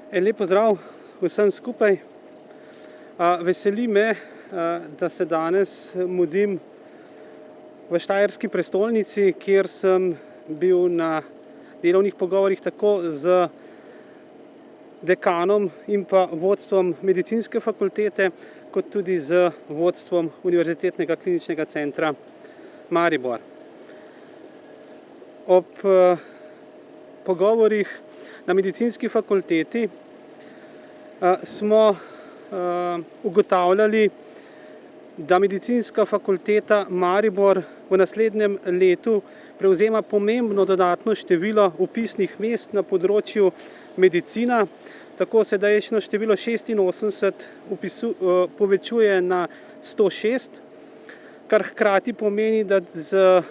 Lep pozdrav vsem skupaj. Veseli me, da se danes mudim v štajerski prestolnici, kjer sem bil na delovnih pogovorih tako z dekanom in pa vodstvom medicinske fakultete, kot tudi z vodstvom Univerzitetnega kliničnega centra Maribor. Ob pogovorih na medicinski fakulteti smo ugotavljali, da medicinska fakulteta Maribor v naslednjem letu prevzema pomembno dodatno število vpisnih mest na področju medicina. Tako sedajšnje število 86 povečuje na 106, kar hkrati pomeni, da z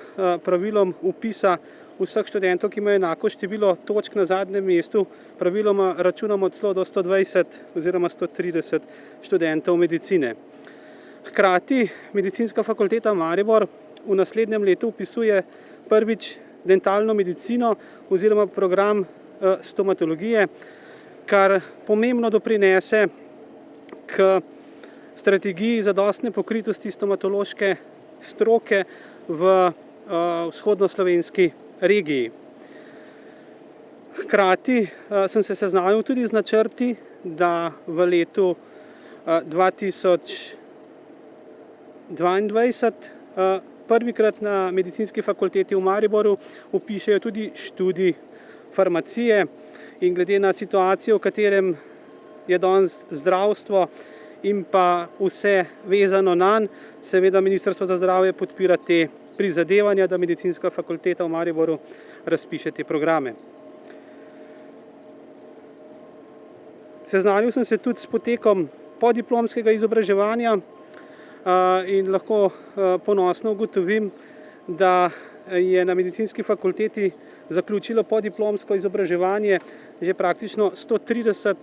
pravilom vpisa vseh študentov, ki imajo enako število točk na zadnjem mestu, praviloma računamo celo do 120 oziroma 130 študentov medicine. Hkrati medicinska fakulteta Maribor v naslednjem letu vpisuje prvič dentalno medicino oziroma program stomatologije, kar pomembno doprinese k strategiji zadostne pokritosti stomatološke stroke v vzhodnoslovenski regiji. Hkrati sem se seznanil tudi z načrti, da v letu 2022 prvikrat na medicinski fakulteti v Mariboru vpišejo tudi študij farmacije in glede na situacijo, v katerem je danes zdravstvo in pa vse vezano nanj, seveda Ministrstvo za zdravje podpira te prizadevanja, da medicinska fakulteta v Mariboru razpiše te programe. Seznanil sem se tudi s potekom podiplomskega izobraževanja in lahko ponosno ugotovim, da je na medicinski fakulteti zaključilo podiplomsko izobraževanje že praktično 130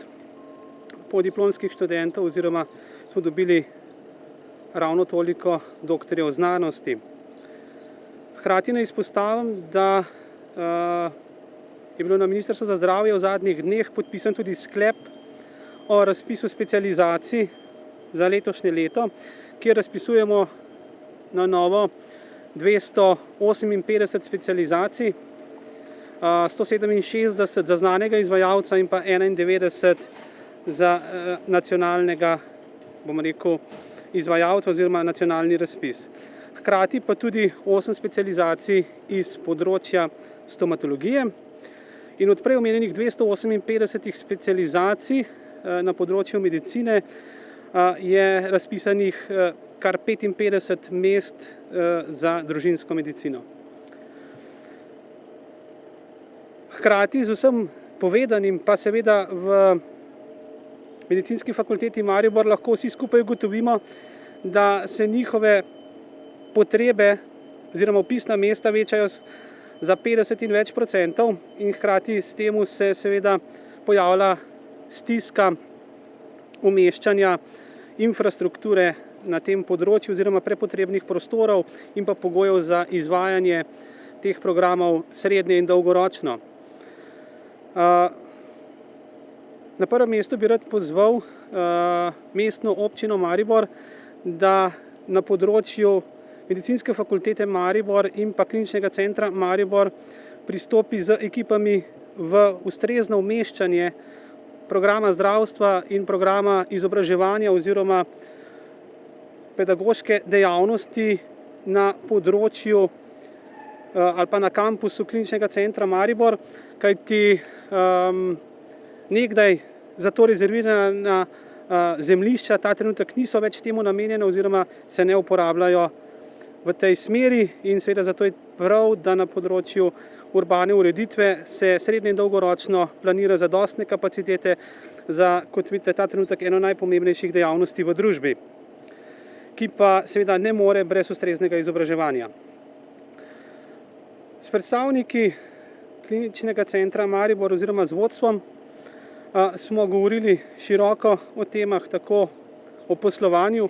podiplomskih študentov oziroma smo dobili ravno toliko doktorjev znanosti. Hkrati naj izpostavim, da je bilo na Ministrstvu za zdravje v zadnjih dneh podpisan tudi sklep o razpisu specializacij za letošnje leto, kjer razpisujemo na novo 258 specializacij, 167 za znanega izvajalca in pa 91 za nacionalnega, bomo rekel, izvajalca oziroma nacionalni razpis. Hkrati pa tudi 8 specializacij iz področja stomatologije in od prej omenjenih 258 specializacij na področju medicine je razpisanih kar 55 mest za družinsko medicino. Hkrati z vsem povedanim pa seveda v medicinski fakulteti Maribor lahko vsi skupaj ugotovimo, da se njihove potrebe oziroma vpisna mesta večajo za 50 in več procentov in hkrati s tem se seveda pojavlja stiska umeščanja infrastrukture na tem področju oziroma prepotrebnih prostorov in pa pogojev za izvajanje teh programov srednje in dolgoročno. Na prvem mestu bi rad pozval mestno občino Maribor, da na področju medicinske fakultete Maribor in pa kliničnega centra Maribor pristopi z ekipami v ustrezno umeščanje programa zdravstva in programa izobraževanja oziroma pedagoške dejavnosti na področju ali pa na kampusu kliničnega centra Maribor, kajti nekdaj za to rezervirana zemljišča ta trenutek niso več temu namenjena oziroma se ne uporabljajo v tej smeri in seveda zato je prav, da na področju urbane ureditve se srednje in dolgoročno planira zadostne kapacitete za, kot vidite, ta trenutek eno najpomembnejših dejavnosti v družbi, ki pa seveda ne more brez ustreznega izobraževanja. S predstavniki kliničnega centra Maribor oziroma z vodstvom smo govorili široko o temah, tako o poslovanju,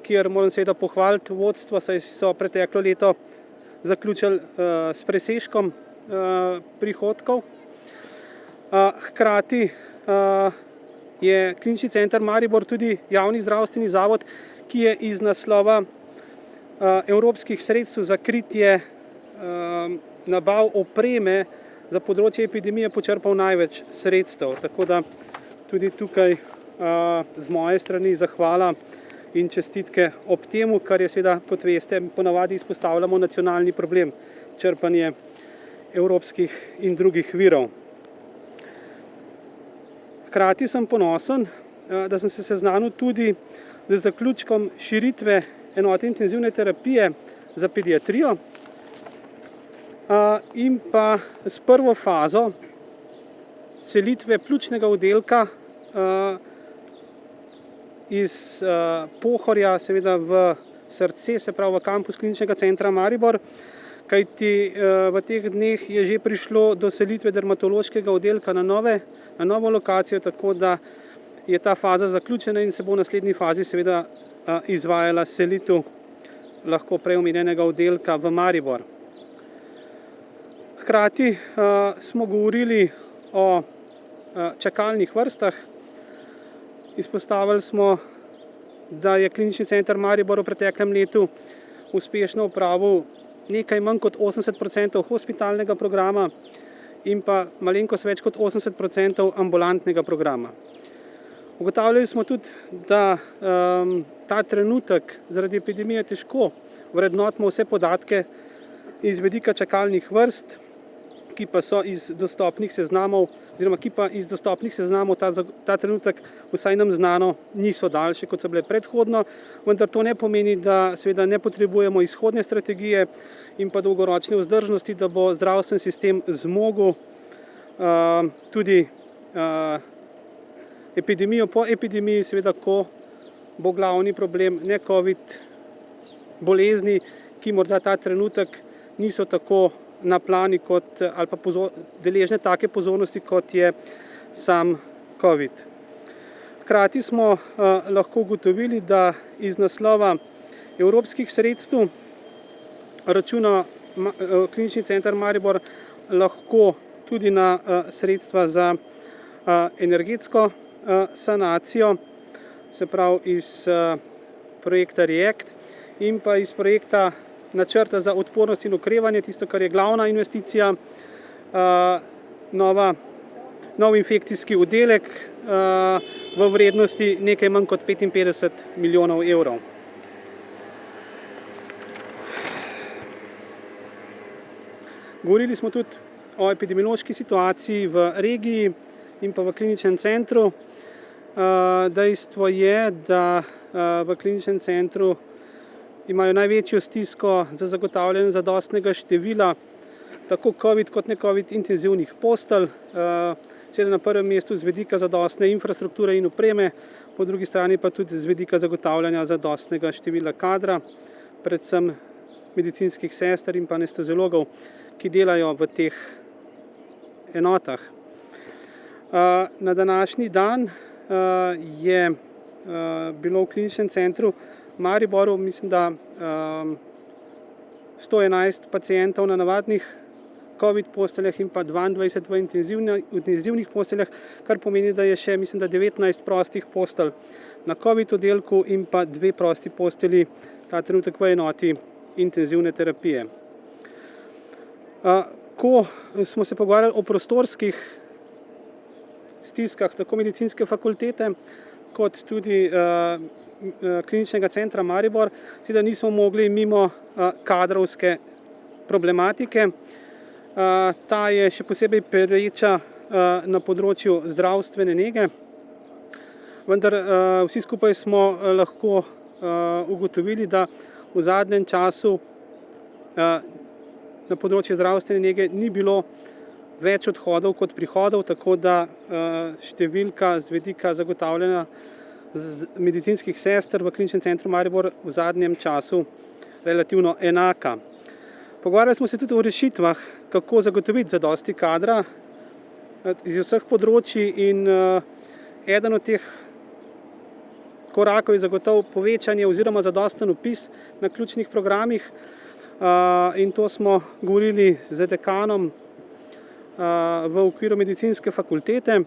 kjer moram seveda pohvaliti vodstvo, saj so preteklo leto zaključili s presežkom prihodkov. Hkrati je Klinični center Maribor tudi javni zdravstveni zavod, ki je iz naslova evropskih sredstev za kritje nabav opreme za področje epidemije počrpal največ sredstev. Tako da tudi tukaj z moje strani zahvala in čestitke ob temu, kar je seveda, kot veste, ponavadi izpostavljamo nacionalni problem, črpanje evropskih in drugih virov. Hkrati sem ponosen, da sem se seznanil tudi z zaključkom širitve enote intenzivne terapije za pediatrijo in pa s prvo fazo selitve pljučnega oddelka iz Pohorja seveda v srce, se pravi v kampus Kliničnega centra Maribor, kajti v teh dneh je že prišlo do selitve dermatološkega oddelka na novo lokacijo, tako da je ta faza zaključena in se bo v naslednji fazi seveda izvajala selitev lahko prej omenjenega oddelka v Maribor. Hkrati smo govorili o čakalnih vrstah. Izpostavili smo, da je Klinični center Maribor v preteklem letu uspešno opravil nekaj manj kot 80% hospitalnega programa in pa malenkost več kot 80% ambulantnega programa. Ugotavljali smo tudi, da ta trenutek zaradi epidemije težko vrednotimo vse podatke iz vidika čakalnih vrst, ki pa iz dostopnih seznamov ta trenutek vsaj nam znano niso daljše, kot so bile predhodno, vendar to ne pomeni, da seveda ne potrebujemo izhodne strategije in pa dolgoročne vzdržnosti, da bo zdravstveni sistem zmogel tudi epidemijo po epidemiji, seveda ko bo glavni problem ne COVID bolezni, ki morda ta trenutek niso tako na plani ali pa deležne take pozornosti, kot je sam COVID. Hkrati smo lahko ugotovili, da iz naslova evropskih sredstev računa Klinični center Maribor lahko tudi na sredstva za energetsko sanacijo, se pravi iz projekta REACT in pa iz projekta načrta za odpornost in okrevanje, tisto, kar je glavna investicija, nov infekcijski oddelek v vrednosti nekaj manj kot 55 milijonov evrov. Govorili smo tudi o epidemiološki situaciji v regiji in pa v kliničnem centru. Dejstvo je, da v kliničnem centru imajo največjo stisko za zagotavljanje zadostnega števila tako COVID kot ne COVID intenzivnih postelj, seveda na prvem mestu z vidika zadostne infrastrukture in opreme, po drugi strani pa tudi z vidika zagotavljanja zadostnega števila kadra, predvsem medicinskih sester in pa anesteziologov, ki delajo v teh enotah. Na današnji dan je bilo v kliničnem centru Mariboru, mislim, da 111 pacientov na navadnih COVID posteljah in pa 22 v intenzivnih posteljah, kar pomeni, da je še, mislim, da 19 prostih postelj na COVID oddelku in pa 2 prosti postelji ta trenutek v enoti intenzivne terapije. Ko smo se pogovarjali o prostorskih stiskah tako medicinske fakultete kot tudi Kliničnega centra Maribor, seveda nismo mogli mimo kadrovske problematike. Ta je še posebej pereča na področju zdravstvene nege, vendar vsi skupaj smo lahko ugotovili, da v zadnjem času na področju zdravstvene nege ni bilo več odhodov kot prihodov, tako da številka z vidika zagotavljanja medicinskih sester v Kliničnem centru Maribor v zadnjem času relativno enaka. Pogovarjali smo se tudi o rešitvah, kako zagotoviti zadosti kadra iz vseh področji in eden od teh korakov je zagotovo povečanje oziroma zadosten vpis na ključnih programih in to smo govorili z dekanom v okviru medicinske fakultete.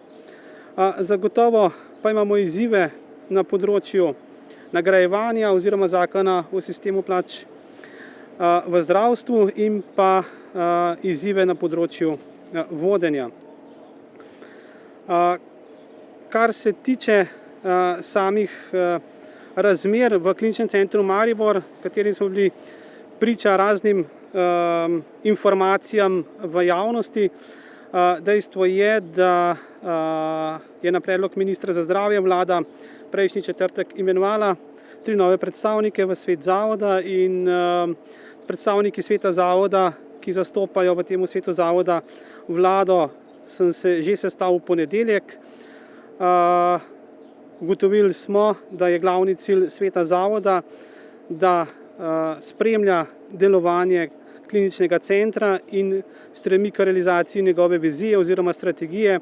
Zagotovo pa imamo izzive na področju nagrajevanja oziroma zakona o sistemu plač v zdravstvu in pa izzive na področju vodenja. Kar se tiče samih razmer v Kliničnem centru Maribor, katerim smo bili priča raznim informacijam v javnosti, dejstvo je, da je na predlog ministra za zdravje vlada prejšnji četrtek imenovala 3 nove predstavnike v svet zavoda in predstavniki sveta zavoda, ki zastopajo v tem svetu zavoda vlado, sem se že sestal v ponedeljek. Ugotovili smo, da je glavni cilj sveta zavoda, da spremlja delovanje kliničnega centra in stremi k realizaciji njegove vizije oziroma strategije.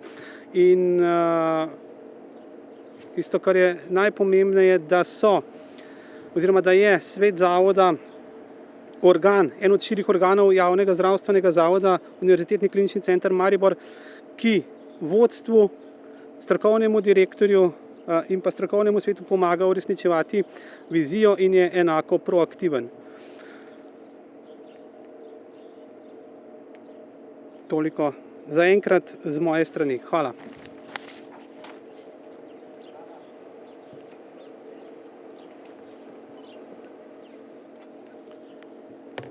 In tisto, kar je najpomembneje, da je svet zavoda organ, en od 4 organov javnega zdravstvenega zavoda Univerzitetni klinični center Maribor, ki vodstvu, strokovnemu direktorju in pa strokovnemu svetu pomaga uresničevati vizijo in je enako proaktiven. Toliko zaenkrat z moje strani. Hvala.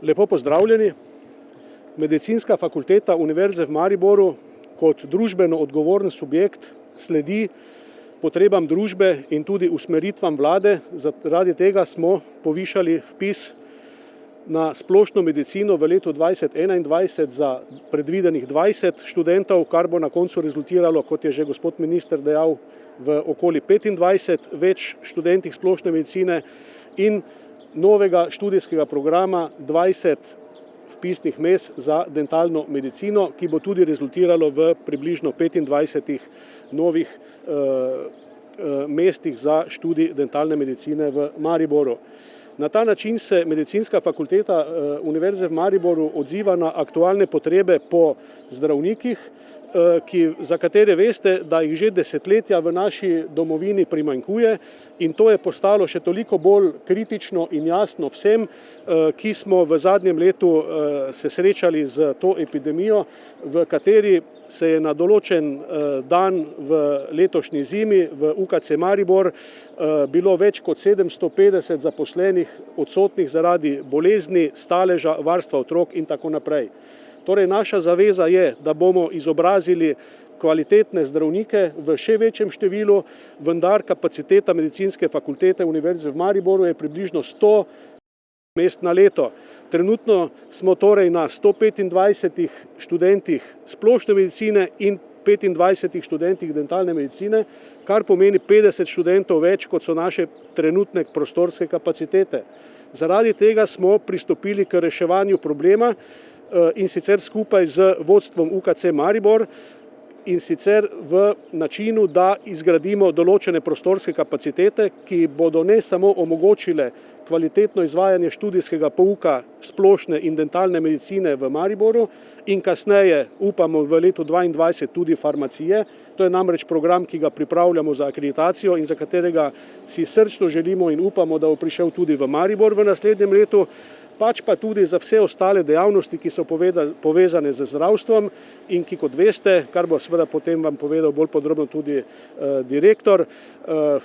Lepo pozdravljeni. Medicinska fakulteta Univerze v Mariboru kot družbeno odgovoren subjekt sledi potrebam družbe in tudi usmeritvam vlade. Zaradi tega smo povišali vpis na splošno medicino v letu 2021 za predvidenih 20 študentov, kar bo na koncu rezultiralo, kot je že gospod minister dejal, v okoli 25 več študentih splošne medicine in novega študijskega programa 20 vpisnih mest za dentalno medicino, ki bo tudi rezultiralo v približno 25 novih mestih za študij dentalne medicine v Mariboru. Na ta način se medicinska fakulteta Univerze v Mariboru odziva na aktualne potrebe po zdravnikih, za katere veste, da jih že desetletja v naši domovini primanjkuje, in to je postalo še toliko bolj kritično in jasno vsem, ki smo v zadnjem letu se srečali z to epidemijo, v kateri se je na določen dan v letošnji zimi v UKC Maribor bilo več kot 750 zaposlenih odsotnih zaradi bolezni, staleža, varstva otrok in tako naprej. Torej, naša zaveza je, da bomo izobrazili kvalitetne zdravnike v še večjem številu, vendar kapaciteta medicinske fakultete Univerze v Mariboru je približno 100 mest na leto. Trenutno smo torej na 125 študentih splošne medicine in 25 študentih dentalne medicine, kar pomeni 50 študentov več, kot so naše trenutne prostorske kapacitete. Zaradi tega smo pristopili k reševanju problema, in sicer skupaj z vodstvom UKC Maribor, in sicer v načinu, da izgradimo določene prostorske kapacitete, ki bodo ne samo omogočile kvalitetno izvajanje študijskega pouka splošne in dentalne medicine v Mariboru in kasneje, upamo v letu 2022, tudi farmacije. To je namreč program, ki ga pripravljamo za akreditacijo in za katerega si srčno želimo in upamo, da bo prišel tudi v Maribor v naslednjem letu, pač pa tudi za vse ostale dejavnosti, ki so povezane z zdravstvom in ki, kot veste, kar bo seveda potem vam povedal bolj podrobno tudi direktor,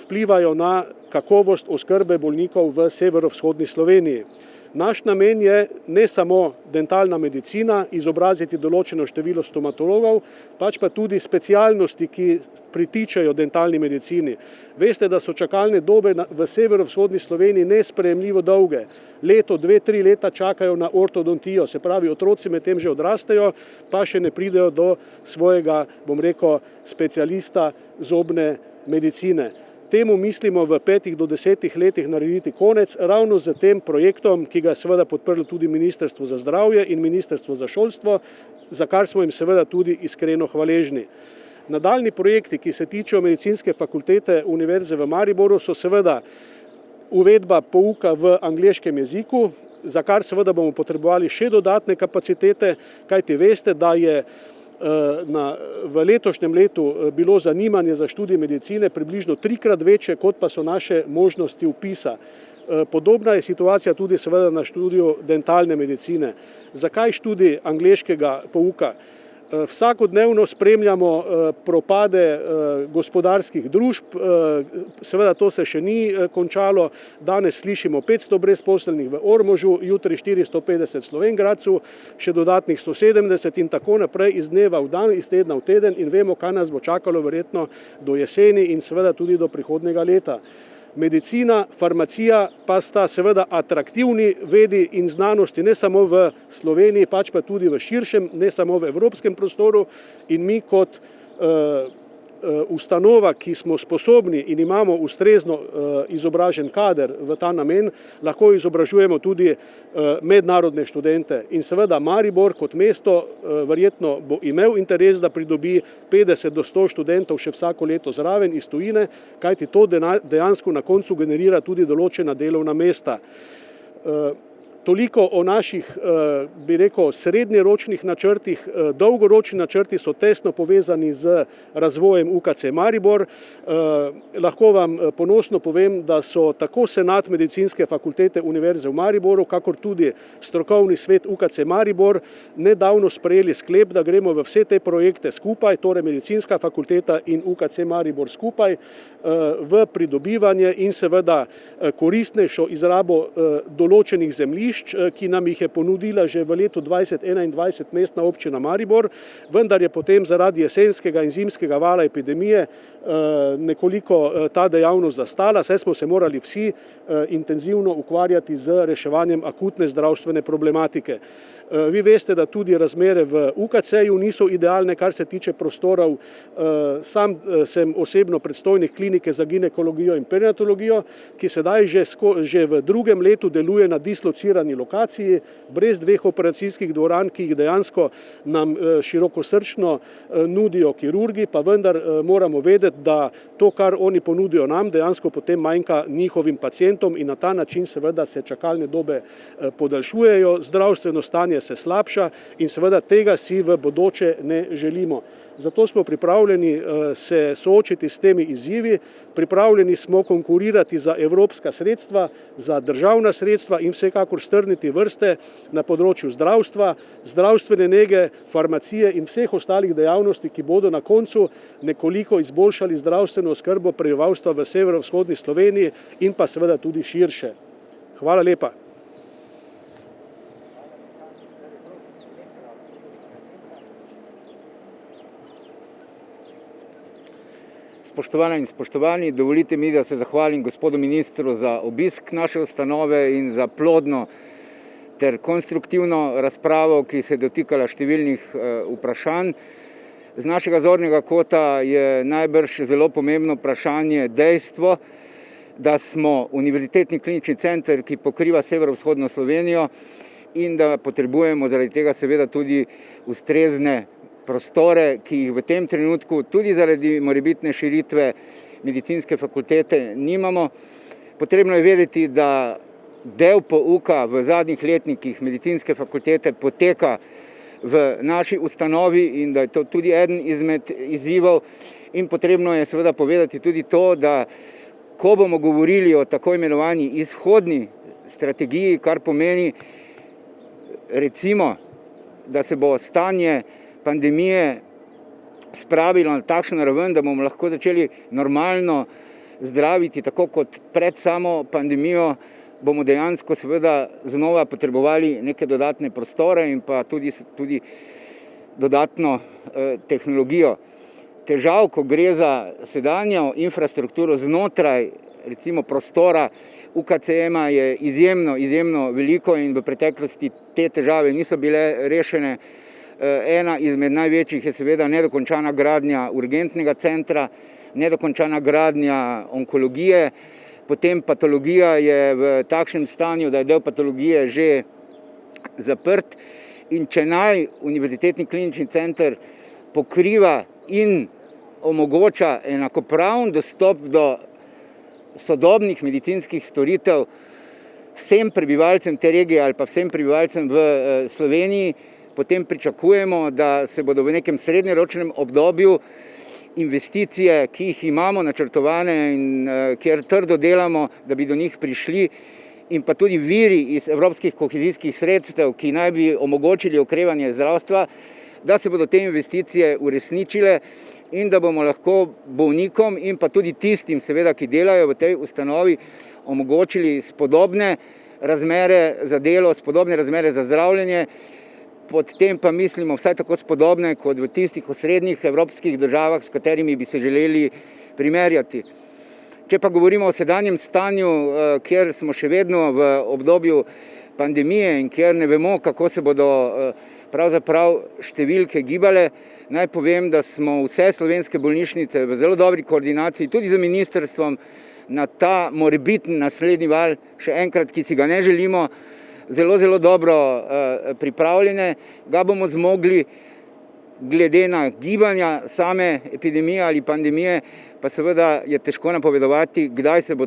vplivajo na kakovost oskrbe bolnikov v severovzhodni Sloveniji. Naš namen je ne samo dentalna medicina, izobraziti določeno število stomatologov, pač pa tudi specialnosti, ki pritičajo dentalni medicini. Veste, da so čakalne dobe v severovzhodni Sloveniji nesprejemljivo dolge. Leto, 2-3 leta čakajo na ortodontijo, se pravi, otroci medtem že odrastejo, pa še ne pridejo do svojega, bom rekel, specialista zobne medicine. Temu mislimo v 5 do 10 letih narediti konec, ravno z tem projektom, ki ga je seveda podprlo tudi Ministrstvo za zdravje in Ministrstvo za šolstvo, za kar smo jim seveda tudi iskreno hvaležni. Nadaljni projekti, ki se tičejo medicinske fakultete Univerze v Mariboru, so seveda uvedba pouka v angleškem jeziku, za kar seveda bomo potrebovali še dodatne kapacitete, kajti veste, da je v letošnjem letu bilo zanimanje za študij medicine približno 3-krat večje, kot pa so naše možnosti vpisa. Podobna je situacija tudi seveda na študiju dentalne medicine. Zakaj študij angleškega pouka? Vsakodnevno spremljamo propade gospodarskih družb, seveda to se še ni končalo, danes slišimo 500 brezposelnih v Ormožu, jutri 450 v Slovenj Gradcu, še dodatnih 170 in tako naprej iz dneva v dan, iz tedna v teden in vemo, kaj nas bo čakalo verjetno do jeseni in seveda tudi do prihodnjega leta. Medicina, farmacija pa sta seveda atraktivni vedi in znanosti ne samo v Sloveniji, pač pa tudi v širšem, ne samo v evropskem prostoru in mi kot ustanova, ki smo sposobni in imamo ustrezno izobražen kader v ta namen, lahko izobražujemo tudi mednarodne študente. In seveda Maribor kot mesto verjetno bo imel interes, da pridobi 50 do 100 študentov še vsako leto zraven iz tujine, kajti to dejansko na koncu generira tudi določena delovna mesta. Toliko o naših, bi rekel, srednjeročnih načrtih. Dolgoročni načrti so tesno povezani z razvojem UKC Maribor. Lahko vam ponosno povem, da so tako Senat Medicinske fakultete Univerze v Mariboru, kakor tudi strokovni svet UKC Maribor nedavno sprejeli sklep, da gremo v vse te projekte skupaj, torej Medicinska fakulteta in UKC Maribor skupaj, v pridobivanje in seveda koristnejšo izrabo določenih zemljišč, ki nam jih je ponudila že v letu 2021 mestna občina Maribor, vendar je potem zaradi jesenskega in zimskega vala epidemije nekoliko ta dejavnost zastala, saj smo se morali vsi intenzivno ukvarjati z reševanjem akutne zdravstvene problematike. Vi veste, da tudi razmere v UKC-ju niso idealne, kar se tiče prostorov. Sam sem osebno predstojnik klinike za ginekologijo in perinatologijo, ki sedaj že v drugem letu deluje na dislocirani lokaciji, brez 2 operacijskih dvoran, ki jih dejansko nam širokosrčno nudijo kirurgi, pa vendar moramo vedeti, da to, kar oni ponudijo nam, dejansko potem manjka njihovim pacientom in na ta način seveda se čakalne dobe podaljšujejo, zdravstveno stanje se slabša in seveda tega si v bodoče ne želimo. Zato smo pripravljeni se soočiti s temi izzivi, pripravljeni smo konkurirati za evropska sredstva, za državna sredstva in vsekakor strniti vrste na področju zdravstva, zdravstvene nege, farmacije in vseh ostalih dejavnosti, ki bodo na koncu nekoliko izboljšali zdravstveno oskrbo prebivalstva v severovzhodni Sloveniji in pa seveda tudi širše. Hvala lepa. Spoštovane in spoštovani, dovolite mi, da se zahvalim gospodu ministru za obisk naše ustanove in za plodno ter konstruktivno razpravo, ki se je dotikala številnih vprašanj. Z našega zornega kota je najbrž zelo pomembno vprašanje dejstvo, da smo univerzitetni klinični center, ki pokriva severovzhodno Slovenijo in da potrebujemo zaradi tega seveda tudi ustrezne prostore, ki jih v tem trenutku tudi zaradi morebitne širitve medicinske fakultete nimamo. Potrebno je vedeti, da del pouka v zadnjih letnikih medicinske fakultete poteka v naši ustanovi in da je to tudi eden izmed izzivov. In potrebno je seveda povedati tudi to, da ko bomo govorili o tako imenovani izhodni strategiji, kar pomeni recimo, da se bo stanje pandemije spravilo na takšno raven, da bomo lahko začeli normalno zdraviti, tako kot pred samo pandemijo, bomo dejansko seveda znova potrebovali neke dodatne prostore in pa tudi dodatno tehnologijo. Težav, ko gre za sedanjo infrastrukturo znotraj recimo prostora UKC-ja je izjemno veliko in v preteklosti te težave niso bile rešene. Ena izmed največjih je seveda nedokončana gradnja urgentnega centra, nedokončana gradnja onkologije, potem patologija je v takšnem stanju, da je del patologije že zaprt in če naj univerzitetni klinični center pokriva in omogoča enakopraven dostop do sodobnih medicinskih storitev vsem prebivalcem te regije ali pa vsem prebivalcem v Sloveniji, potem pričakujemo, da se bodo v nekem srednjeročnem obdobju investicije, ki jih imamo načrtovane in kjer trdo delamo, da bi do njih prišli, in pa tudi viri iz evropskih kohezijskih sredstev, ki naj bi omogočili okrevanje zdravstva, da se bodo te investicije uresničile in da bomo lahko bolnikom in pa tudi tistim, seveda, ki delajo v tej ustanovi, omogočili spodobne razmere za delo, spodobne razmere za zdravljenje, pod tem pa mislimo vsaj tako spodobne kot v tistih osrednjih evropskih državah, s katerimi bi se želeli primerjati. Če pa govorimo o sedanjem stanju, kjer smo še vedno v obdobju pandemije in kjer ne vemo, kako se bodo pravzaprav številke gibale, naj povem, da smo vse slovenske bolnišnice v zelo dobri koordinaciji, tudi z ministrstvom, na ta morebitni naslednji val, še enkrat, ki si ga ne želimo, zelo, zelo dobro pripravljene, ga bomo zmogli glede na gibanja same epidemije ali pandemije, pa seveda je težko napovedovati, kdaj se bo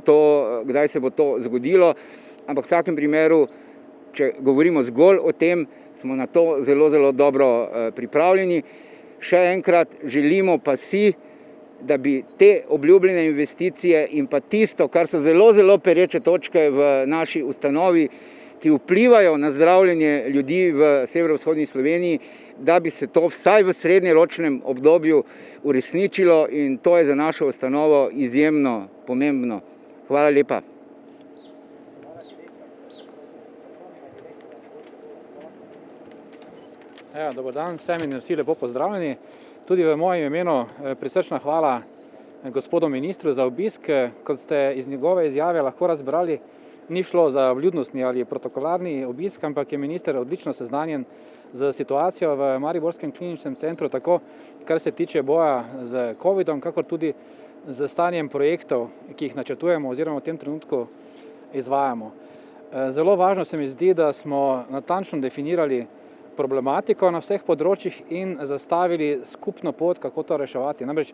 to zgodilo, ampak v vsakem primeru, če govorimo zgolj o tem, smo na to zelo, zelo dobro pripravljeni. Še enkrat želimo pa si, da bi te obljubljene investicije in pa tisto, kar so zelo, zelo pereče točke v naši ustanovi, ki vplivajo na zdravljenje ljudi v severovzhodni Sloveniji, da bi se to vsaj v srednjeročnem obdobju uresničilo, in to je za našo ustanovo izjemno pomembno. Hvala lepa. Ja, dober dan vsem in vsi lepo pozdravljeni. Tudi v mojem imenu prisrčna hvala gospodu ministru za obisk. Kot ste iz njegove izjave lahko razbrali, ni šlo za vljudnostni ali protokolarni obisk, ampak je minister odlično seznanjen z situacijo v Mariborskem kliničnem centru, tako kar se tiče boja z covidom, kakor tudi z stanjem projektov, ki jih načrtujemo oziroma v tem trenutku izvajamo. Zelo važno se mi zdi, da smo natančno definirali problematiko na vseh področjih in zastavili skupno pot, kako to reševati. Namreč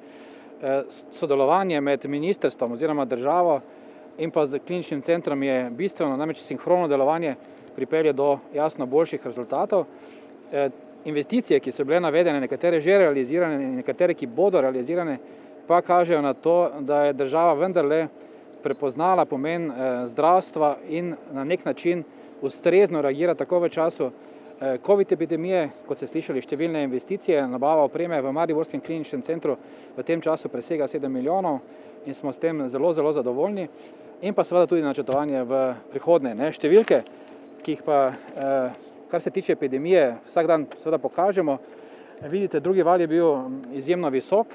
sodelovanje med ministrstvom oziroma državo in pa z kliničnim centrom je bistveno, namreč sinhrono delovanje pripelje do jasno boljših rezultatov. Investicije, ki so bile navedene, nekatere že realizirane in nekatere, ki bodo realizirane, pa kažejo na to, da je država vendarle prepoznala pomen zdravstva in na nek način ustrezno reagira tako v času COVID epidemije, kot ste slišali, številne investicije, nabava opreme v Mariborskem kliničnem centru v tem času presega 7 milijonov in smo s tem zelo, zelo zadovoljni. In pa seveda tudi načrtovanje v prihodnje. Številke, ki jih pa, kar se tiče epidemije, vsak dan seveda pokažemo. Vidite, drugi val je bil izjemno visok.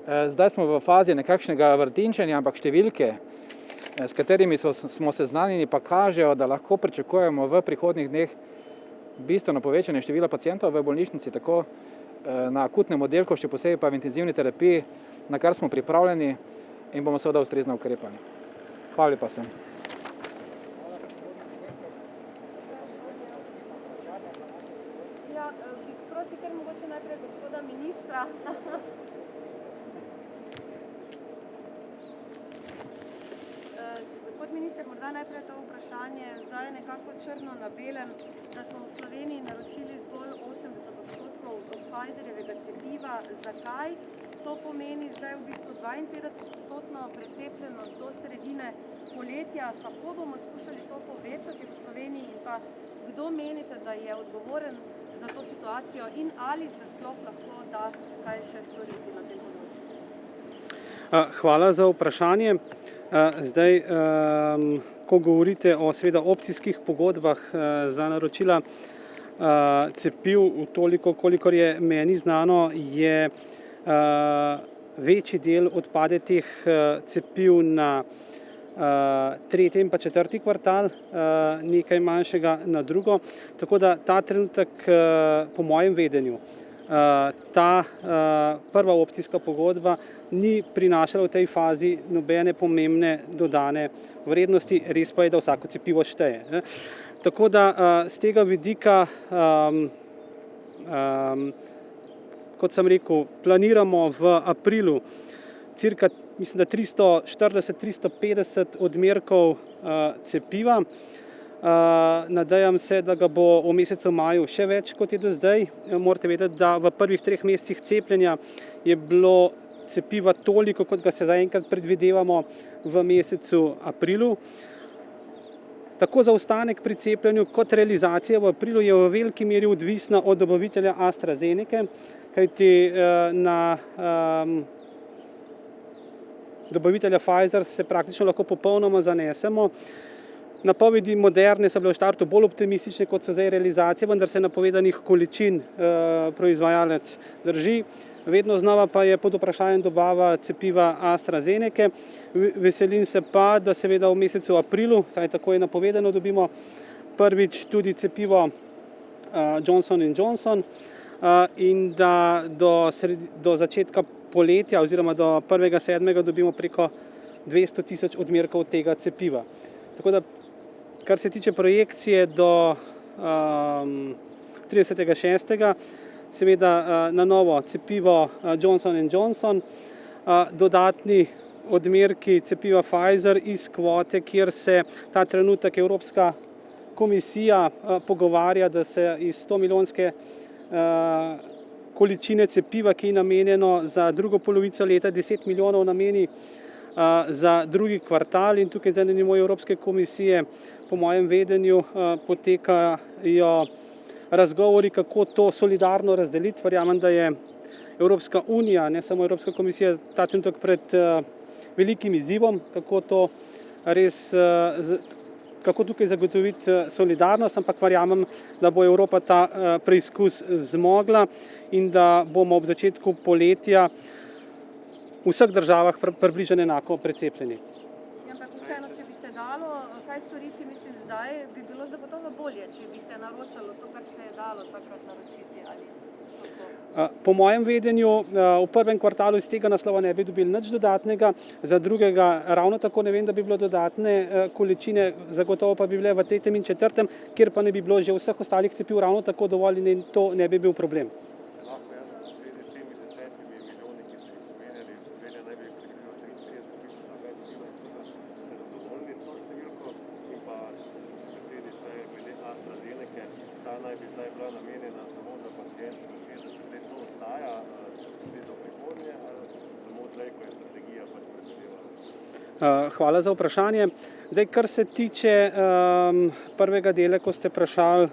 Zdaj smo v fazi nekakšnega vrtinčenja, ampak številke, s katerimi smo seznanjeni, pa kažejo, da lahko pričakujemo v prihodnjih dneh bistveno povečanje števila pacientov v bolnišnici, tako na akutnem oddelku, še posebej pa v intenzivni terapiji, na kar smo pripravljeni in bomo seveda ustrezno ukrepali. Hvala lepa vsem. Ja, bi prosil kar mogoče najprej gospoda ministra. Gospod minister, morda najprej to vprašanje, zdaj je nekako črno na belem, da smo v Sloveniji naročili zgolj 80% od Pfizerjevega cepiva. Zakaj? To pomeni zdaj v bistvu 52% precepljenost do sredine poletja. Kako bomo skušali to povečati v Sloveniji in pa kdo menite, da je odgovoren za to situacijo in ali se sploh lahko da kaj še storiti na tem področju? Hvala za vprašanje. Zdaj, ko govorite o seveda opcijskih pogodbah za naročila cepiv, toliko, kolikor je meni znano, je večji del odpade teh cepiv na tretji in pa četrti kvartal, nekaj manjšega na drugo. Tako da ta trenutek, po mojem vedenju, ta prva opcijska pogodba ni prinašala v tej fazi nobene pomembne dodane vrednosti, res pa je, da vsako cepivo šteje. Tako da z tega vidika, kot sem rekel, planiramo v aprilu cirka, mislim, da 340-350 odmerkov cepiva. Nadejam se, da ga bo v mesecu maju še več, kot je do zdaj. Morate vedeti, da v prvih 3 mesecih cepljenja je bilo cepiva toliko, kot ga se zaenkrat predvidevamo v mesecu aprilu. Tako zaostanek pri cepljenju kot realizacija v aprilu je v veliki meri odvisna od dobavitelja AstraZeneca, kajti na dobavitelja Pfizer se praktično lahko popolnoma zanesemo. Napovedi Moderne so bile v štartu bolj optimistične, kot so zdaj realizacije, vendar se napovedanih količin proizvajalec drži. Vedno znova pa je pod vprašanjem dobava cepiva AstraZeneca. Veselim se pa, da seveda v mesecu aprilu, saj tako je napovedano, dobimo prvič tudi cepivo Johnson & Johnson in da do začetka poletja oziroma do 1.7. dobimo preko 200.000 odmerkov tega cepiva. Tako da, kar se tiče projekcije do 30.6., seveda na novo cepivo Johnson & Johnson, dodatni odmerki cepiva Pfizer iz kvote, kjer se ta trenutek Evropska komisija pogovarja, da se iz 100-milijonske količine cepiva, ki je namenjeno za drugo polovico leta, 10 milijonov nameni za drugi kvartal in tukaj za nivo Evropske komisije, po mojem vedenju, potekajo razgovori, kako to solidarno razdeliti. Verjamem, da je Evropska unija, ne samo Evropska komisija, ta trenutek pred velikim izzivom, kako tukaj zagotoviti solidarnost, ampak verjamem, da bo Evropa ta preizkus zmogla in da bomo ob začetku poletja v vseh državah približno enako precepljeni. Ampak vseeno, če bi se dalo kaj storiti, mislim, zdaj bi bilo zagotovo bolje, če bi se naročalo to, kar se je dalo takrat naročiti, ali to? Po mojem vedenju v prvem kvartalu iz tega naslova ne bi dobili nič dodatnega, za drugega ravno tako ne vem, da bi bilo dodatne količine, zagotovo pa bi bile v 3. in 4., kjer pa ne bi bilo že vseh ostalih cepiv ravno tako dovolj in to ne bi bil problem. Hvala za vprašanje. Zdaj, kar se tiče prvega dela, ko ste vprašali,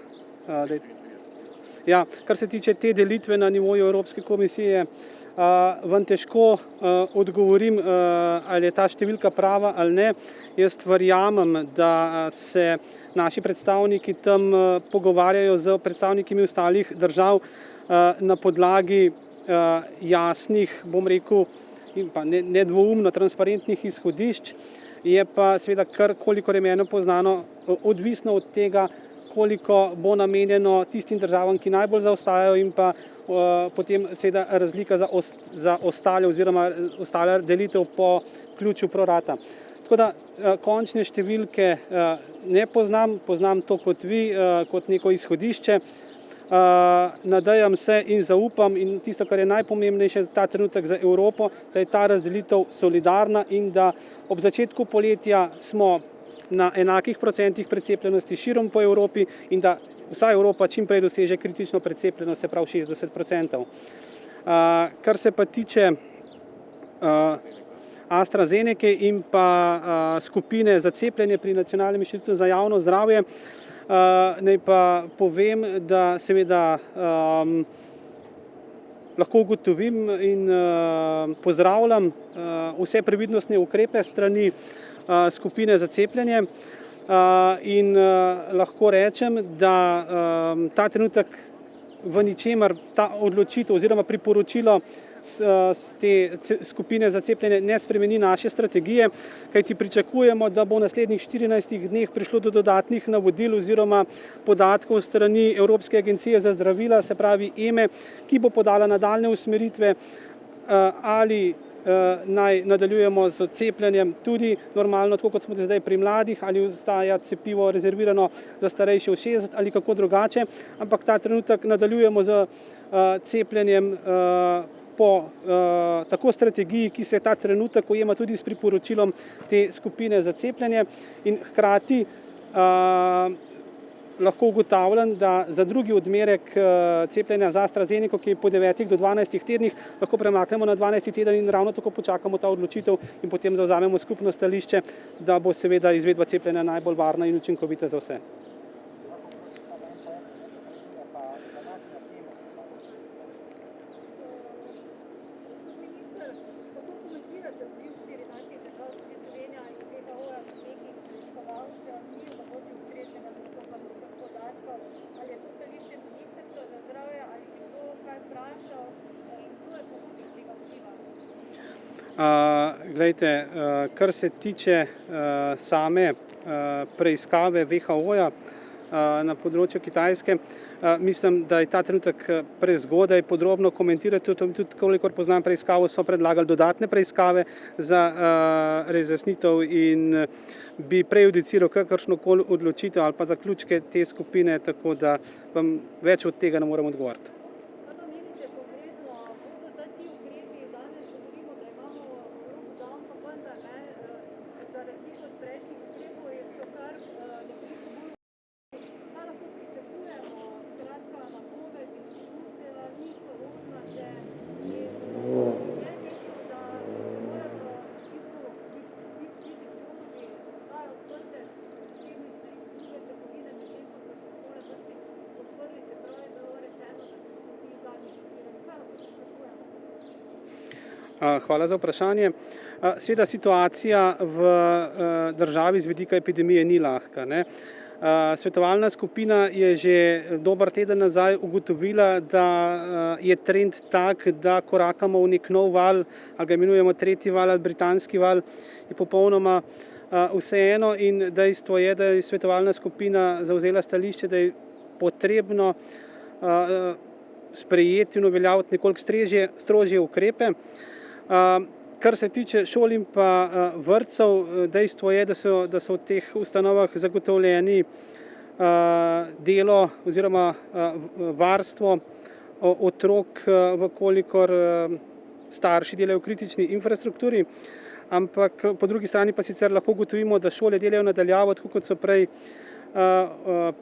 kar se tiče te delitve na nivoju Evropske komisije, vam težko odgovorim, ali je ta številka prava ali ne. Jaz verjamem, da se naši predstavniki tam pogovarjajo z predstavniki ostalih držav na podlagi jasnih, bom rekel, in pa nedvoumno transparentnih izhodišč, je pa seveda kar, kolikor je meni poznano, odvisno od tega, koliko bo namenjeno tistim državam, ki najbolj zaostajajo, in pa potem seveda razlika za ostale oziroma ostala delitev po ključu prorata. Tako da končne številke ne poznam to kot vi, kot neko izhodišče. Nadejam se in zaupam in tisto, kar je najpomembnejše ta trenutek za Evropo, da je ta razdelitev solidarna in da ob začetku poletja smo na enakih procentih precepljenosti širom po Evropi in da vsa Evropa čim prej doseže kritično precepljenost, se pravi 60%. Kar se pa tiče AstraZeneca in pa skupine za cepljenje pri Nacionalnem inštitutu za javno zdravje, naj pa povem, da seveda lahko ugotovim in pozdravljam vse previdnostne ukrepe strani skupine za cepljenje in lahko rečem, da ta trenutek v ničemer ta odločitev oziroma priporočilo te skupine za cepljenje ne spremeni naše strategije, kajti pričakujemo, da bo v naslednjih 14 dneh prišlo do dodatnih navodil oziroma podatkov strani Evropske agencije za zdravila, se pravi EME, ki bo podala nadaljnje usmeritve, ali naj nadaljujemo z cepljenjem tudi normalno, tako kot smo zdaj pri mladih, ali ostaja cepivo rezervirano za starejše od 60 ali kako drugače, ampak ta trenutek nadaljujemo z cepljenjem po tako strategiji, ki se ta trenutek ujema tudi s priporočilom te skupine za cepljenje in hkrati lahko ugotavljam, da za drugi odmerek cepljenja za AstraZeneco, ki je po 9 do 12 tednih, lahko premaknemo na 12 teden in ravno tako počakamo ta odločitev in potem zavzamemo skupno stališče, da bo seveda izvedba cepljenja najbolj varna in učinkovita za vse. Glejte, kar se tiče same preiskave WHO-ja na področju Kitajske, mislim, da je ta trenutek prezgodaj podrobno komentirati, tudi kolikor poznam preiskavo, so predlagali dodatne preiskave za razjasnitev in bi prejudiciral kakršnokoli odločitev ali pa zaključke te skupine, tako da vam več od tega ne morem odgovoriti. Hvala za vprašanje. Seveda situacija v državi z vidika epidemije ni lahka, ne. Svetovalna skupina je že dober teden nazaj ugotovila, da je trend tak, da korakamo v nek nov val, ali ga imenujemo tretji val ali britanski val, je popolnoma vseeno in dejstvo je, da je svetovalna skupina zavzela stališče, da je potrebno sprejeti in uveljaviti nekoliko strožje ukrepe. Kar se tiče šol in pa vrtcev, dejstvo je, da so v teh ustanovah zagotovljeni delo oziroma varstvo otrok, vkolikor starši delajo v kritični infrastrukturi, ampak po drugi strani pa sicer lahko ugotovimo, da šole delajo na daljavo, tako kot so prej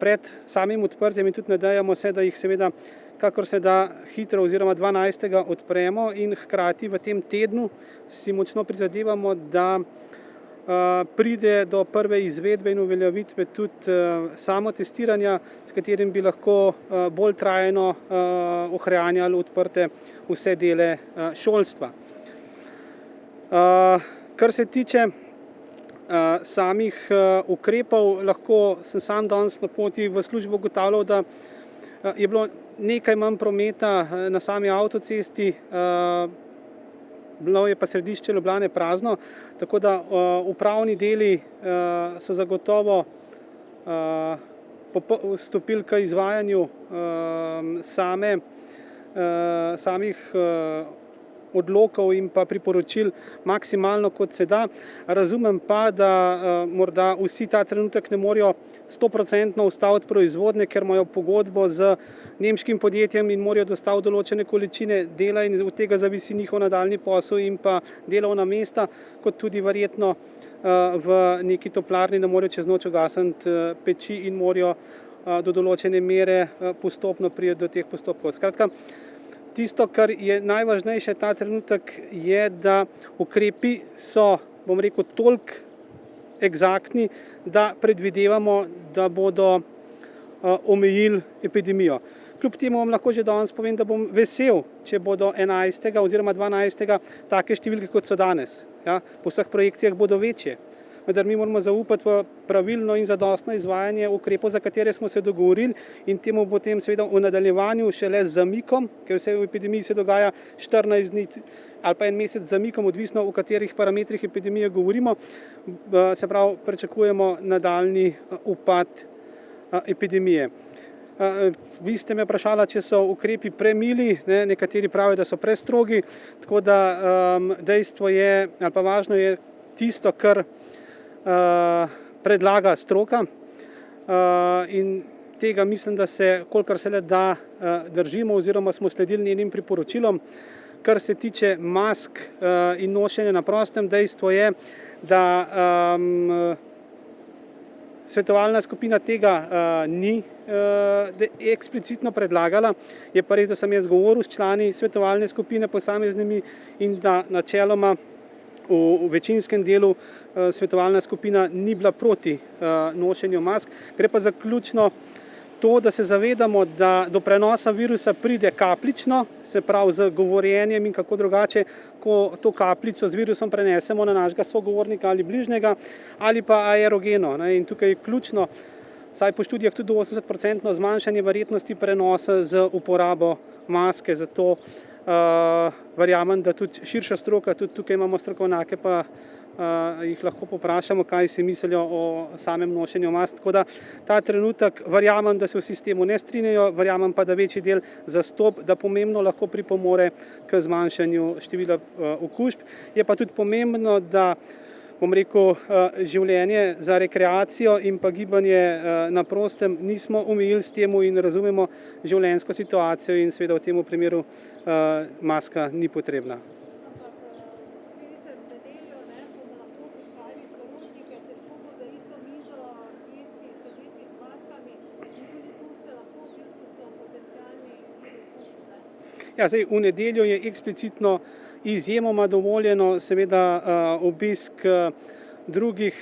pred samim odprtjem in tudi nadejamo se, da jih seveda kakor se da hitro oziroma 12. odpremo in hkrati v tem tednu si močno prizadevamo, da pride do prve izvedbe in uveljavitve tudi samotestiranja, s katerim bi lahko bolj trajno ohranjali odprte vse dele šolstva. Kar se tiče samih ukrepov, lahko sem sam danes na poti v službo ugotavljal, da je bilo nekaj manj prometa na sami avtocesti, bilo je pa središče Ljubljane prazno, tako da upravni deli so zagotovo vstopili k izvajanju samih odlokov in pa priporočil maksimalno, kot se da. Razumem pa, da morda vsi ta trenutek ne morejo 100% ustaviti proizvodnje, ker imajo pogodbo z nemškim podjetjem in morajo dostaviti določene količine dela in od tega zavisi njihov nadaljnji posel in pa delovna mesta, kot tudi verjetno v neki toplarni ne morejo čez noč ugasniti peči in morajo do določene mere postopno priti do teh postopkov. Skratka, tisto, kar je najvažnejše ta trenutek, je, da ukrepi so, bom rekel, toliko eksaktni, da predvidevamo, da bodo omejili epidemijo. Kljub temu vam lahko že danes povem, da bom vesel, če bodo 11. oziroma 12. take številke, kot so danes. Ja, po vseh projekcijah bodo večje. Vendar mi moramo zaupati v pravilno in zadostno izvajanje ukrepov, za katere smo se dogovorili in temu potem seveda v nadaljevanju šele z zamikom, ker vse v epidemiji se dogaja 14 dni ali pa en mesec z zamikom, odvisno o katerih parametrih epidemije govorimo, se pravi, pričakujemo nadaljnji upad epidemije. Vi ste me vprašali, če so ukrepi premili, nekateri pravijo, da so prestrogi, tako da dejstvo je, ali pa važno je tisto, kar predlaga stroka in tega mislim, da se, kolikor se le da, držimo oziroma smo sledili njenim priporočilom. Kar se tiče mask in nošenja na prostem, dejstvo je, da Svetovalna skupina tega ni eksplicitno predlagala, je pa res, da sem jaz govoril s člani svetovalne skupine posameznimi in da načeloma v večinskem delu svetovalna skupina ni bila proti nošenju mask. Gre pa za ključno to, da se zavedamo, da do prenosa virusa pride kapljično, se pravi z govorjenjem in kako drugače, ko to kapljico z virusom prenesemo na našega sogovornika ali bližnjega, ali pa aerogeno. In tukaj je ključno, saj po študijah tudi 80% zmanjšanje verjetnosti prenosa z uporabo maske, zato verjamem, da tudi širša stroka, tudi tukaj imamo strokovnjake, pa jih lahko poprašamo, kaj si mislijo o samem nošenju mask. Tako da ta trenutek verjamem, da se vsi s tem ne strinjajo, verjamem pa, da večji del zastop, da pomembno lahko pripomore k zmanjšanju števila okužb. Je pa tudi pomembno, da bom rekel, življenje za rekreacijo in pa gibanje na prostem nismo omejili s tem in razumemo življenjsko situacijo in seveda v tem primeru maska ni potrebna. Ja, zdaj, v nedeljo je eksplicitno izjemoma dovoljeno seveda obisk drugih,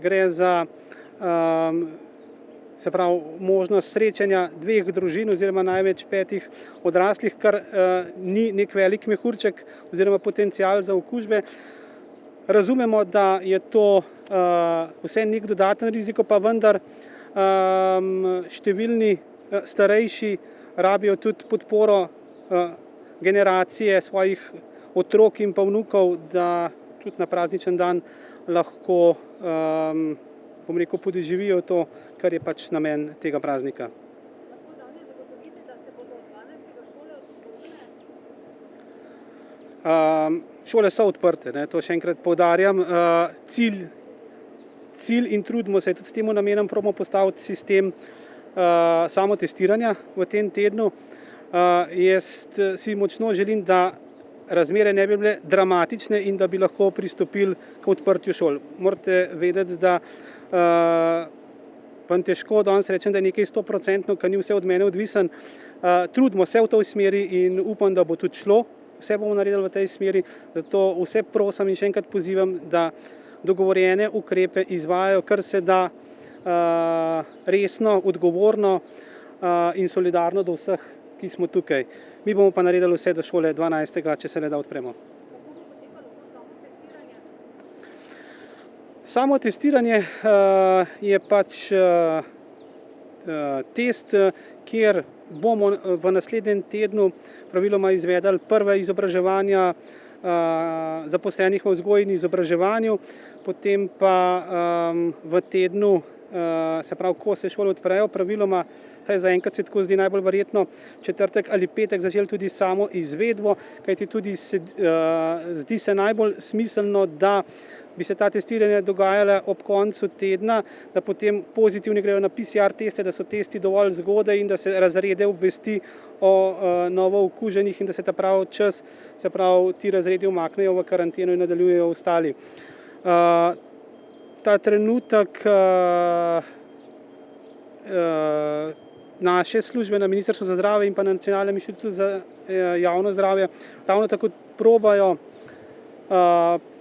gre za se pravi možnost srečanja dveh družin oziroma največ 5 odraslih, kar ni nek velik mehurček oziroma potencial za okužbe. Razumemo, da je to vse nek dodaten riziko, pa vendar številni starejši rabijo tudi podporo generacije svojih otrok in pa vnukov, da tudi na prazničen dan lahko bom rekel, podoživijo to, kar je pač namen tega praznika. Lahko danes zagotovite, da se bodo 12. šole odprle? Šole so odprte, to še enkrat poudarjam. Cilj in trudimo se tudi s tem namenom probamo postaviti sistem samotestiranja v tem tednu. Jaz si močno želim, da razmere ne bi bile dramatične in da bi lahko pristopili k odprtju šol. Morate vedeti, da vam težko danes rečem, da je nekaj 100%, ker ni vse od mene odvisen. Trudimo se v tej smeri in upam, da bo tudi šlo. Vse bomo naredili v tej smeri, zato vse prosim in še enkrat pozivam, da dogovorjene ukrepe izvajajo, kar se da resno, odgovorno in solidarno do vseh, ki smo tukaj. Mi bomo pa naredili vse, da šole 12. če se le da odpremo. Kako bo potekalo to samotestiranje? Samotestiranje je pač test, kjer bomo v naslednjem tednu praviloma izvedli prve izobraževanja zaposlenih v vzgoji in izobraževanju, potem pa v tednu, se pravi, ko se šole odprejo, praviloma, saj zaenkrat se tako zdi najbolj verjetno, četrtek ali petek začeli tudi samo izvedbo, kajti tudi zdi se najbolj smiselno, da bi se ta testiranja dogajala ob koncu tedna, da potem pozitivni grejo na PCR teste, da so testi dovolj zgodaj in da se razrede obvesti o novo okuženih in da se ta pravi čas, se pravi, ti razredi umaknejo v karanteno in nadaljujejo ostali. Ta trenutek naše službe na Ministrstvu za zdravje in pa na Nacionalnem inštitutu za javno zdravje ravno tako probajo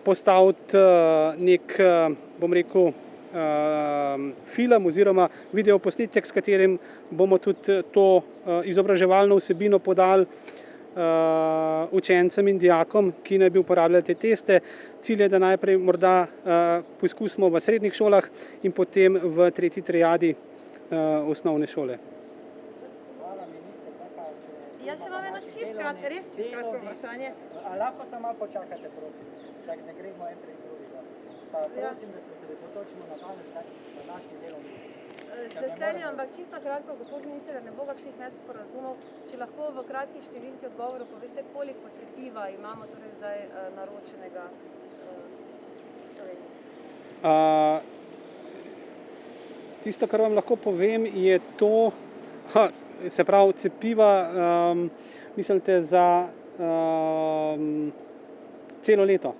postaviti nek, bom rekel, film oziroma videoposnetek, s katerim bomo tudi to izobraževalno vsebino podali učencem in dijakom, ki naj bi uporabljali te teste. Cilj je, da najprej morda poskusimo v srednjih šolah in potem v 3. triadi osnovne šole. Ja, še imam eno res čisto kratko vprašanje. A lahko samo malo počakate, prosim, da ne gremo en prek drugega. Pa prosim, da se osredotočimo na današnji delovni. Z veseljem, ampak čisto kratko, gospod minister, da ne bo kakšnih nesporazumov, če lahko v kratki številki odgovorov poveste, koliko cepiva imamo torej zdaj naročenega v Sloveniji? Tisto, kar vam lahko povem, je to, se pravi, cepiva, mislite za celo leto?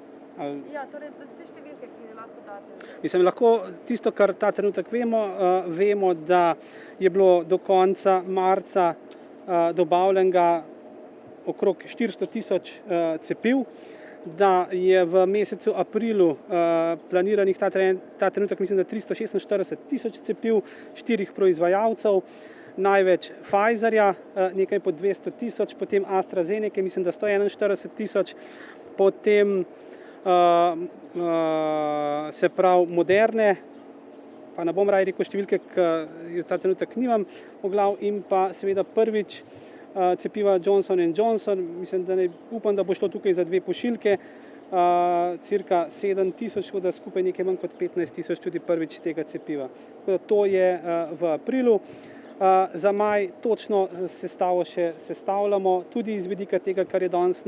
Ja, torej te številke, ki lahko date? Mislim, lahko tisto, kar ta trenutek vemo, vemo, da je bilo do konca marca dobavljenega okrog 400 tisoč cepiv, da je v mesecu aprilu planiranih ta trenutek, mislim, da 346 tisoč cepiv 4 proizvajalcev, največ Pfizerja, nekaj pod 200 tisoč, potem AstraZeneca, mislim, da 141 tisoč, potem se pravi Moderne, pa ne bom raje rekel številke, ki ta trenutek nimam v glav, in pa seveda prvič cepiva Johnson & Johnson, mislim, da upam, da bo šlo tukaj za 2 pošiljke, cirka 7 tisoč, tako da skupaj nekaj manj kot 15 tisoč tudi prvič tega cepiva. Tako da to je v aprilu. Za maj točno sestavo še sestavljamo, tudi iz vidika tega, kar je danes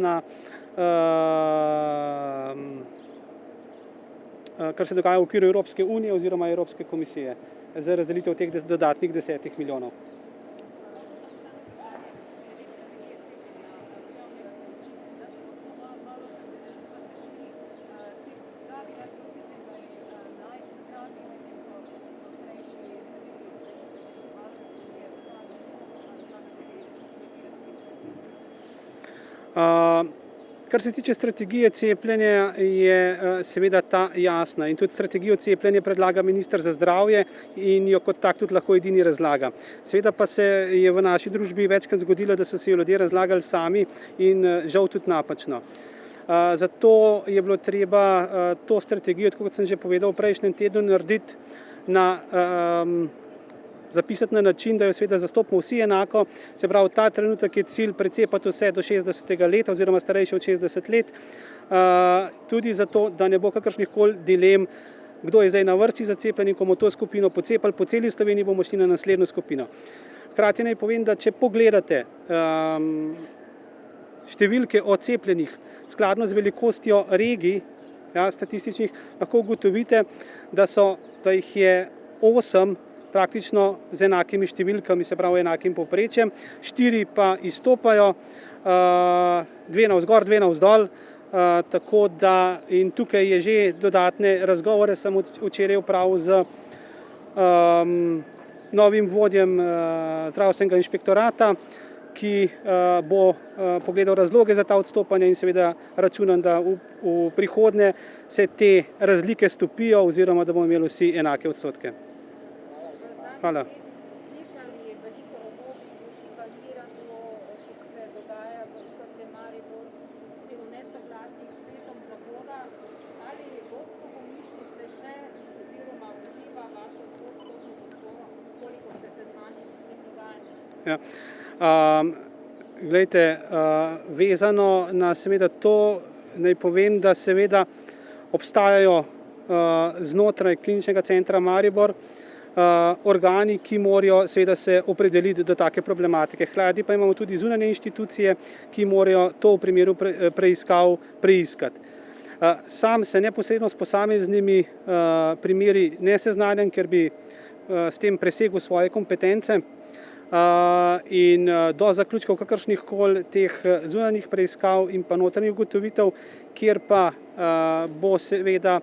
kar se dogaja v okviru Evropske unije oziroma Evropske komisije za razdelitev teh dodatnih 10 milijonov. Kar se tiče strategije cepljenja, je seveda ta jasna in tudi strategijo cepljenja predlaga minister za zdravje in jo kot tak tudi lahko edini razlaga. Seveda pa se je v naši družbi večkrat zgodilo, da so si jo ljudje razlagali sami in žal tudi napačno. Zato je bilo treba to strategijo, tako kot sem že povedal, v prejšnjem tednu narediti zapisati na način, da jo seveda zastopimo vsi enako, se pravi, ta trenutek je cilj precepati vse do 60. leta oziroma starejše od 60 let, tudi zato, da ne bo kakršnihkoli dilem, kdo je zdaj na vrsti za cepljenje, ko bomo to skupino pocepali, po celi Sloveniji bomo šli na naslednjo skupino. Hkrati naj povem, da če pogledate številke o cepljenih skladno z velikostjo regij, statističnih, lahko ugotovite, da jih je 8 praktično z enakimi številkami, se pravi enakim povprečjem, 4 pa izstopajo, 2 navzgor, 2 navzdol, tako da in tukaj je že dodatne razgovore sem včeraj opravil z novim vodjem zdravstvenega inšpektorata, ki bo pogledal razloge za ta odstopanja in seveda računam, da v prihodnje se te razlike stopijo oziroma da bomo imeli vsi enake odstotke. Hvala. Slišali veliko o mobingu, šikaniranju, ki se dogaja v UKC Maribor, tudi o nesoglasjih s svetom zavoda. Ali vodstvo bolnišnice še oziroma uživa vašo 100-odstotno podporo, koliko ste seznanjeni s tem dogajanjem? Glejte, vezano na seveda to, naj povem, da seveda obstajajo znotraj Kliničnega centra Maribor organi, ki morajo seveda se opredeliti do take problematike. Hkrati pa imamo tudi zunanje inštitucije, ki morajo to v primeru preiskav preiskati. Sam se neposredno s posameznimi primeri ne seznanjam, ker bi s tem presegel svoje kompetence in do zaključkov kakršnihkoli teh zunanjih preiskav in pa notranjih ugotovitev, kjer pa bo seveda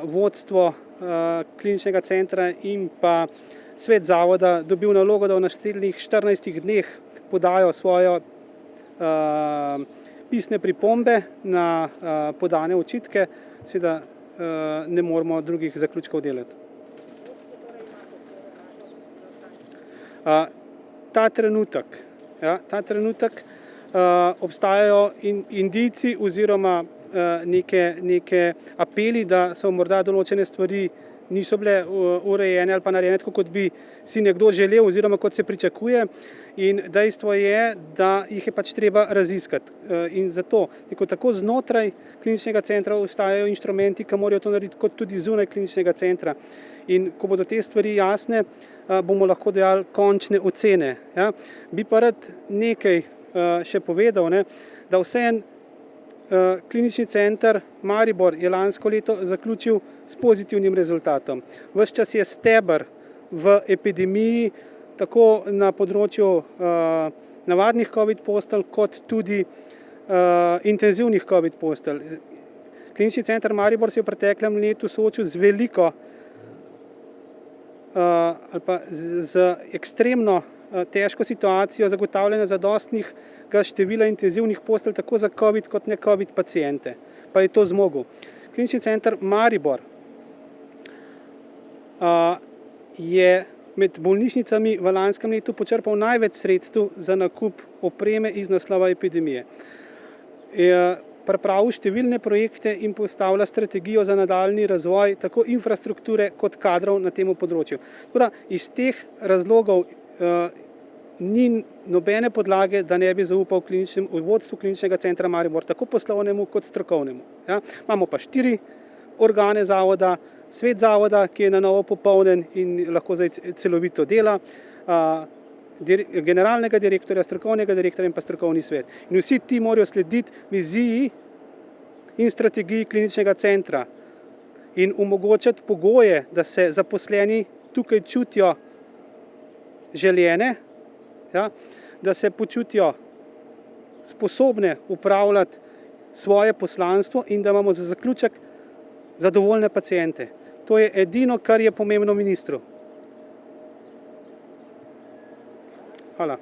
vodstvo Kliničnega centra in pa svet zavoda dobil nalogo, da v naslednjih 14 dneh podajo svoje pisne pripombe na podane očitke, seveda ne moremo drugih zaključkov delati. Ta trenutek obstajajo indici oziroma neke apeli, da so morda določene stvari niso bile urejene ali pa narejene tako, kot bi si nekdo želel oziroma kot se pričakuje. In dejstvo je, da jih je pač treba raziskati. In zato tako znotraj kliničnega centra obstajajo inštrumenti, ki morajo to narediti, kot tudi zunaj kliničnega centra. In ko bodo te stvari jasne, bomo lahko dali končne ocene. Ja. Bi pa rad nekaj še povedal, da vseeno Klinični center Maribor je lansko leto zaključil s pozitivnim rezultatom. Ves čas je steber v epidemiji, tako na področju navadnih COVID postelj, kot tudi intenzivnih COVID postelj. Klinični center Maribor se je v preteklem letu soočil z veliko ali pa z ekstremno težko situacijo zagotavljanja zadostnega števila intenzivnih postelj tako za COVID kot ne COVID paciente, pa je to zmogel. Klinični center Maribor je med bolnišnicami v lanskem letu počrpal največ sredstev za nakup opreme iz naslova epidemije. Pripravil številne projekte in postavlja strategijo za nadaljnji razvoj tako infrastrukture kot kadrov na tem področju. Tako da iz teh razlogov ni nobene podlage, da ne bi zaupal vodstvu kliničnega centra Maribor, tako poslovnemu kot strokovnemu. Ja? Imamo pa 4 organe zavoda, svet zavoda, ki je na novo popolnjen in lahko zdaj celovito dela, generalnega direktorja, strokovnega direktorja in pa strokovni svet. In vsi ti morajo slediti viziji in strategiji kliničnega centra in omogočati pogoje, da se zaposleni tukaj čutijo željene, ja, da se počutijo sposobne upravljati svoje poslanstvo in da imamo za zaključek zadovoljne paciente. To je edino, kar je pomembno ministru. Hvala.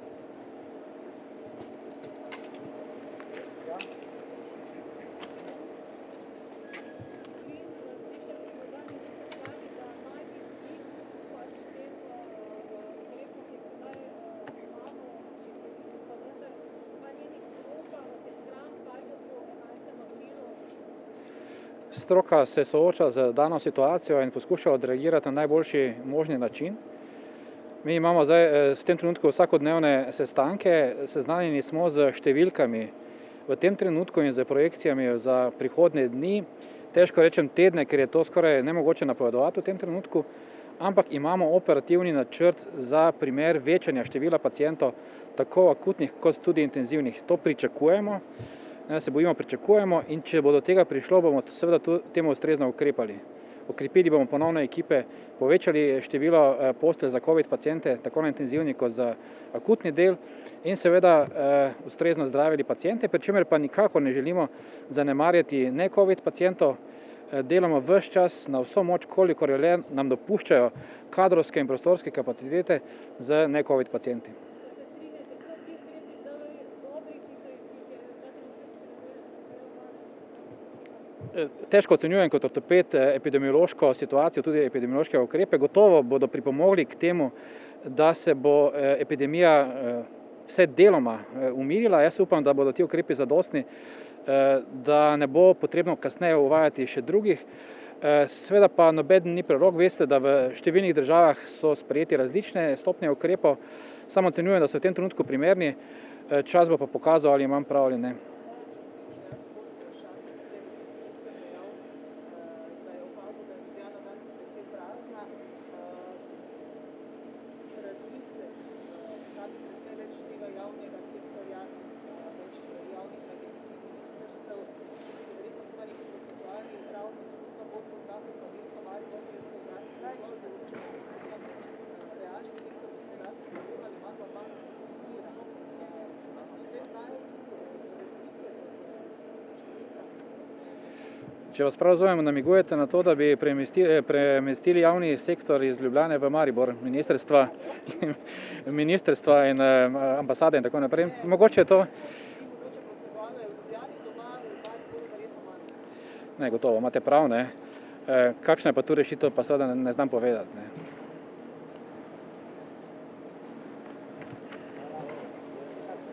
Stroka se sooča z dano situacijo in poskuša odreagirati na najboljši možni način. Mi imamo zdaj v tem trenutku vsakodnevne sestanke, seznanjeni smo z številkami v tem trenutku in z projekcijami za prihodnje dni. Težko rečem tedne, ker je to skoraj nemogoče napovedovati v tem trenutku, ampak imamo operativni načrt za primer večanja števila pacientov, tako akutnih kot tudi intenzivnih. To pričakujemo. Se bojimo, pričakujemo in če bo do tega prišlo, bomo seveda temu ustrezno ukrepali. Okrepili bomo ponovno ekipe, povečali število postelj za COVID paciente, tako na intenzivni kot za akutni del in seveda ustrezno zdravili paciente, pri čemer pa nikakor ne želimo zanemarjati ne COVID pacientov, delamo ves čas na vso moč, kolikor le nam dopuščajo kadrovske in prostorske kapacitete z ne COVID pacienti. Težko ocenjujem kot ortoped epidemiološko situacijo, tudi epidemiološke ukrepe. Gotovo bodo pripomogli k temu, da se bo epidemija vse deloma umirila. Jaz upam, da bodo ti ukrepi zadostni, da ne bo potrebno kasneje uvajati še drugih. Seveda pa noben ni prerok, veste, da v številnih državah so sprejeti različne stopnje ukrepov. Samo ocenjujem, da so v tem trenutku primerni, čas bo pa pokazal, ali imam prav ali ne. Če vas prav razumem, namigujete na to, da bi premestili javni sektor iz Ljubljane v Maribor, ministrstva in ambasade in tako naprej. Mogoče je to. Ne, gotovo, imate prav, ne. Kakšna je pa tu rešitev, pa seveda ne znam povedati, ne.